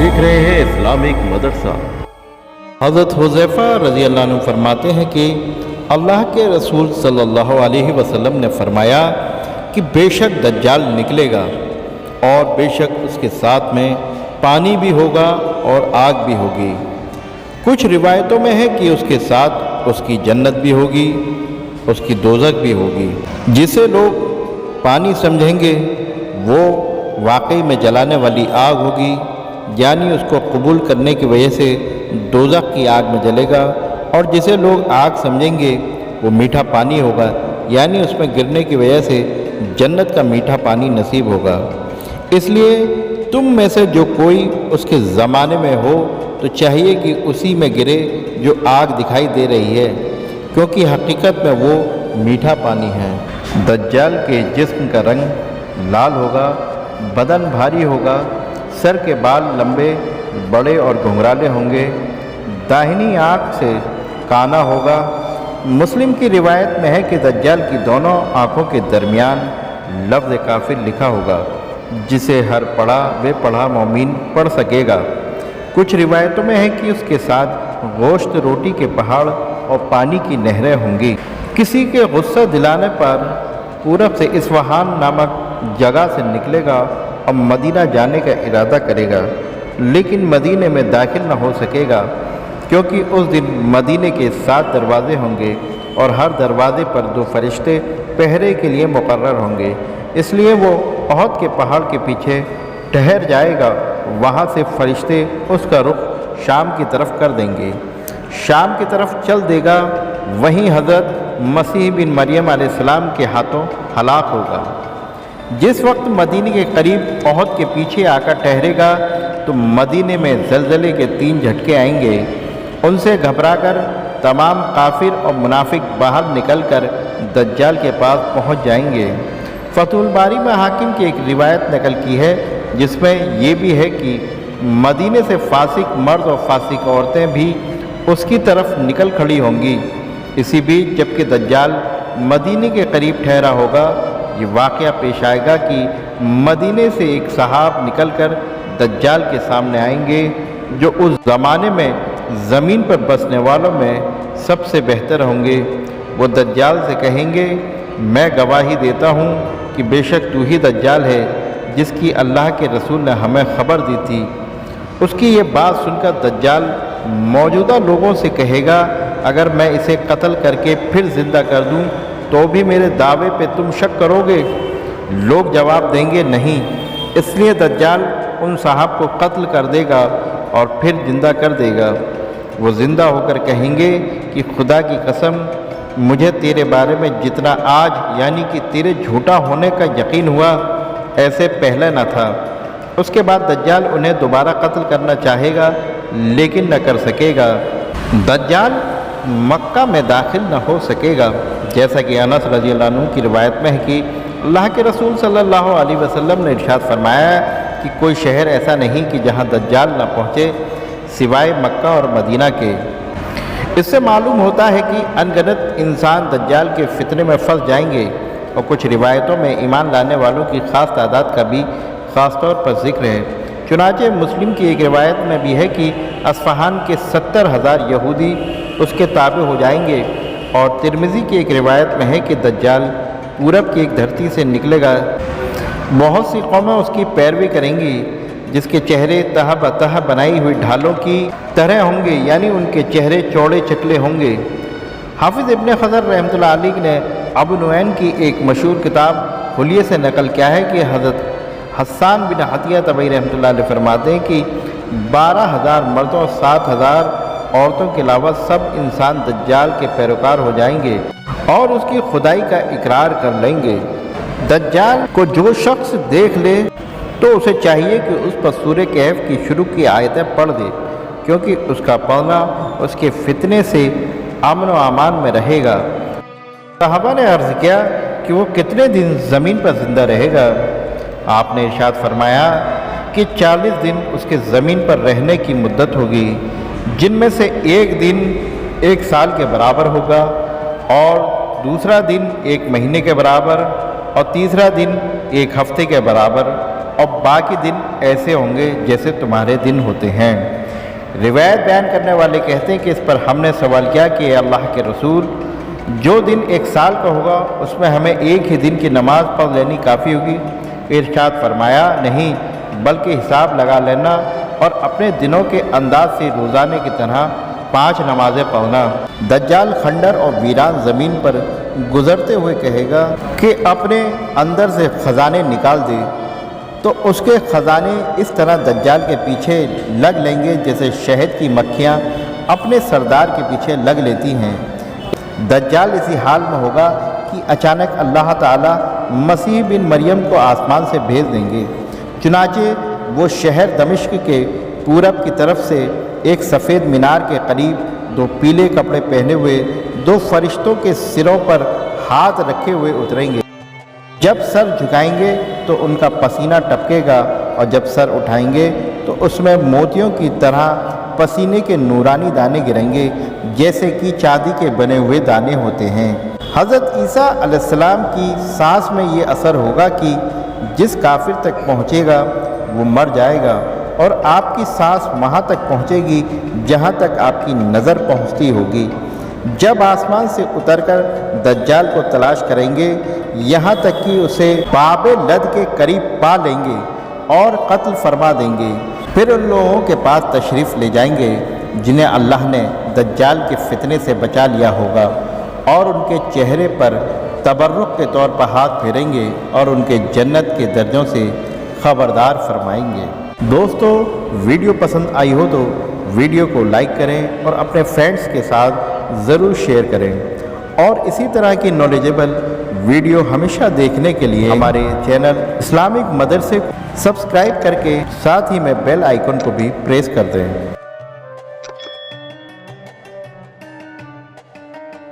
देख रहे हैं इस्लामिक मदरसा। हज़रत हुज़ैफ़ा रज़ी अल्लाह अन्हु फरमाते हैं कि अल्लाह के रसूल सल्लल्लाहु अलैहि वसल्लम ने फरमाया कि बेशक दज्जाल निकलेगा और बेशक उसके साथ में पानी भी होगा और आग भी होगी। कुछ रिवायतों में है कि उसके साथ उसकी जन्नत भी होगी, उसकी दोज़ख भी होगी। जिसे लोग पानी समझेंगे वो वाकई में जलाने वाली आग होगी, यानी उसको कबूल करने की वजह से दोज़ख की आग में जलेगा, और जिसे लोग आग समझेंगे वो मीठा पानी होगा, यानी उसमें गिरने की वजह से जन्नत का मीठा पानी नसीब होगा। इसलिए तुम में से जो कोई उसके ज़माने में हो तो चाहिए कि उसी में गिरे जो आग दिखाई दे रही है, क्योंकि हकीकत में वो मीठा पानी है। दज्जाल के जिस्म का रंग लाल होगा, बदन भारी होगा, सर के बाल लंबे बड़े और घुंघराले होंगे, दाहिनी आँख से काना होगा। मुस्लिम की रिवायत में है कि दज्जाल की दोनों आँखों के दरमियान लफ्ज़ काफिर लिखा होगा, जिसे हर पढ़ा व पढ़ा मोमिन पढ़ सकेगा। कुछ रिवायतों में है कि उसके साथ गोश्त रोटी के पहाड़ और पानी की नहरें होंगी। किसी के गुस्सा दिलाने पर पूरब से इस्फहान नामक जगह से निकलेगा और मदीना जाने का इरादा करेगा, लेकिन मदीने में दाखिल न हो सकेगा, क्योंकि उस दिन मदीने के 7 दरवाज़े होंगे और हर दरवाज़े पर 2 फरिश्ते पहरे के लिए मुकर्रर होंगे। इसलिए वो ओहद के पहाड़ के पीछे ठहर जाएगा। वहाँ से फरिश्ते उसका रुख शाम की तरफ कर देंगे, शाम की तरफ चल देगा। वहीं हज़रत मसीह बिन मरियम अलैहिस्सलाम के हाथों हलाक होगा। जिस वक्त मदीने के करीब ओहद के पीछे आकर ठहरेगा तो मदीने में ज़लज़ले के 3 झटके आएंगे। उनसे घबराकर तमाम काफिर और मुनाफिक बाहर निकलकर दज्जाल के पास पहुंच जाएंगे। फतहुल बारी में हाकिम की एक रिवायत नकल की है, जिसमें ये भी है कि मदीने से फासिक मर्द और फासिक औरतें भी उसकी तरफ निकल खड़ी होंगी। इसी बीच जबकि दज्जाल मदीने के करीब ठहरा होगा, ये वाक़या पेश आएगा कि मदीने से एक सहाब निकलकर दज्जाल के सामने आएंगे, जो उस ज़माने में ज़मीन पर बसने वालों में सबसे बेहतर होंगे। वो दज्जाल से कहेंगे, मैं गवाही देता हूँ कि बेशक तू ही दज्जाल है जिसकी अल्लाह के रसूल ने हमें ख़बर दी थी। उसकी ये बात सुनकर दज्जाल मौजूदा लोगों से कहेगा, अगर मैं इसे कत्ल करके फिर ज़िंदा कर दूँ तो भी मेरे दावे पे तुम शक करोगे? लोग जवाब देंगे नहीं। इसलिए दज्जाल उन साहब को कत्ल कर देगा और फिर ज़िंदा कर देगा। वो ज़िंदा होकर कहेंगे कि खुदा की कसम, मुझे तेरे बारे में जितना आज यानी कि तेरे झूठा होने का यकीन हुआ ऐसे पहले न था। उसके बाद दज्जाल उन्हें दोबारा कत्ल करना चाहेगा, लेकिन न कर सकेगा। दज्जाल मक्का में दाखिल न हो सकेगा, जैसा कि अनस रज़ी अल्लाह अन्हु की रिवायत में है कि अल्लाह के रसूल सल्लल्लाहु अलैहि वसल्लम ने इरशाद फरमाया कि कोई शहर ऐसा नहीं कि जहाँ दज्जाल न पहुँचे सिवाय मक्का और मदीना के। इससे मालूम होता है कि अनगिनत इंसान दज्जाल के फितने में फंस जाएंगे, और कुछ रिवायतों में ईमान लाने वालों की ख़ास तादाद का भी ख़ास तौर पर जिक्र है। चुनांचे मुस्लिम की एक रिवायत में भी है कि अस्फहान के 70,000 यहूदी उसके ताबे हो जाएंगे, और तिरमिज़ी की एक रिवायत में है कि दज्जाल पूरब की एक धरती से निकलेगा। बहुत सी कौमें उसकी पैरवी करेंगी, जिसके चेहरे तह बतह बनाई हुई ढालों की तरह होंगे, यानी उनके चेहरे चौड़े चकले होंगे। हाफिज़ इब्न खज़र रहमतुल्लाह अलैह ने अबू नुऐम की एक मशहूर किताब हुलिये से नकल किया है कि हज़रत हस्सान बिन हतिया तबई रहमतुल्लाह अलैह फरमाते हैं कि 12,000 मर्दों 7,000 औरतों के अलावा सब इंसान दज्जाल के पैरोकार हो जाएंगे और उसकी खुदाई का इकरार कर लेंगे। दज्जाल को जो शख्स देख ले तो उसे चाहिए कि उस पर सूरह कहफ की शुरू की आयतें पढ़ दे, क्योंकि उसका पढ़ना उसके फितने से अमन व अमान में रहेगा। सहाबा ने अर्ज़ किया कि वो कितने दिन ज़मीन पर ज़िंदा रहेगा? आपने इरशाद फरमाया कि 40 दिन उसके ज़मीन पर रहने की मुद्दत होगी, जिनमें से एक दिन 1 साल के बराबर होगा, और दूसरा दिन 1 महीने के बराबर, और तीसरा दिन 1 हफ्ते के बराबर, اور باقی دن ایسے ہوں گے جیسے تمہارے دن ہوتے ہیں۔ روایت بیان کرنے والے کہتے ہیں کہ اس پر ہم نے سوال کیا کہ اے اللہ کے رسول، جو دن 1 سال کا ہوگا اس میں ہمیں ایک ہی دن کی نماز پڑھ لینی کافی ہوگی؟ ارشاد فرمایا نہیں، بلکہ حساب لگا لینا اور اپنے دنوں کے انداز سے روزانے کی طرح 5 نمازیں پڑھنا۔ دجال کھنڈر اور ویران زمین پر گزرتے ہوئے کہے گا کہ اپنے اندر سے خزانے نکال دے، تو اس کے خزانے اس طرح دجال کے پیچھے لگ لیں گے جیسے شہد کی مکھیاں اپنے سردار کے پیچھے لگ لیتی ہیں۔ دجال اسی حال میں ہوگا کہ اچانک اللہ تعالیٰ مسیح بن مریم کو آسمان سے بھیج دیں گے، چنانچہ وہ شہر دمشق کے پورب کی طرف سے ایک سفید مینار کے قریب 2 پیلے کپڑے پہنے ہوئے 2 فرشتوں کے سروں پر ہاتھ رکھے ہوئے اتریں گے۔ جب سر جھکائیں گے تو ان کا پسینہ ٹپکے گا، اور جب سر اٹھائیں گے تو اس میں موتیوں کی طرح پسینے کے نورانی دانے گریں گے، جیسے کہ چاندی کے بنے ہوئے دانے ہوتے ہیں۔ حضرت عیسیٰ علیہ السلام کی سانس میں یہ اثر ہوگا کہ جس کافر تک پہنچے گا وہ مر جائے گا، اور آپ کی سانس وہاں تک پہنچے گی جہاں تک آپ کی نظر پہنچتی ہوگی۔ جب آسمان سے اتر کر دجال کو تلاش کریں گے، یہاں تک کہ اسے باب لد کے قریب پا لیں گے اور قتل فرما دیں گے، پھر ان لوگوں کے پاس تشریف لے جائیں گے جنہیں اللہ نے دجال کے فتنے سے بچا لیا ہوگا، اور ان کے چہرے پر تبرک کے طور پر ہاتھ پھیریں گے اور ان کے جنت کے درجوں سے خبردار فرمائیں گے۔ دوستو، ویڈیو پسند آئی ہو تو ویڈیو کو لائک کریں اور اپنے فرینڈس کے ساتھ ضرور شیئر کریں، اور اسی طرح کی نالجیبل ویڈیو ہمیشہ دیکھنے کے لیے ہمارے چینل اسلامک مدرسے کو سبسکرائب کر کے ساتھ ہی میں بیل آئیکن کو بھی پریس کر دیں۔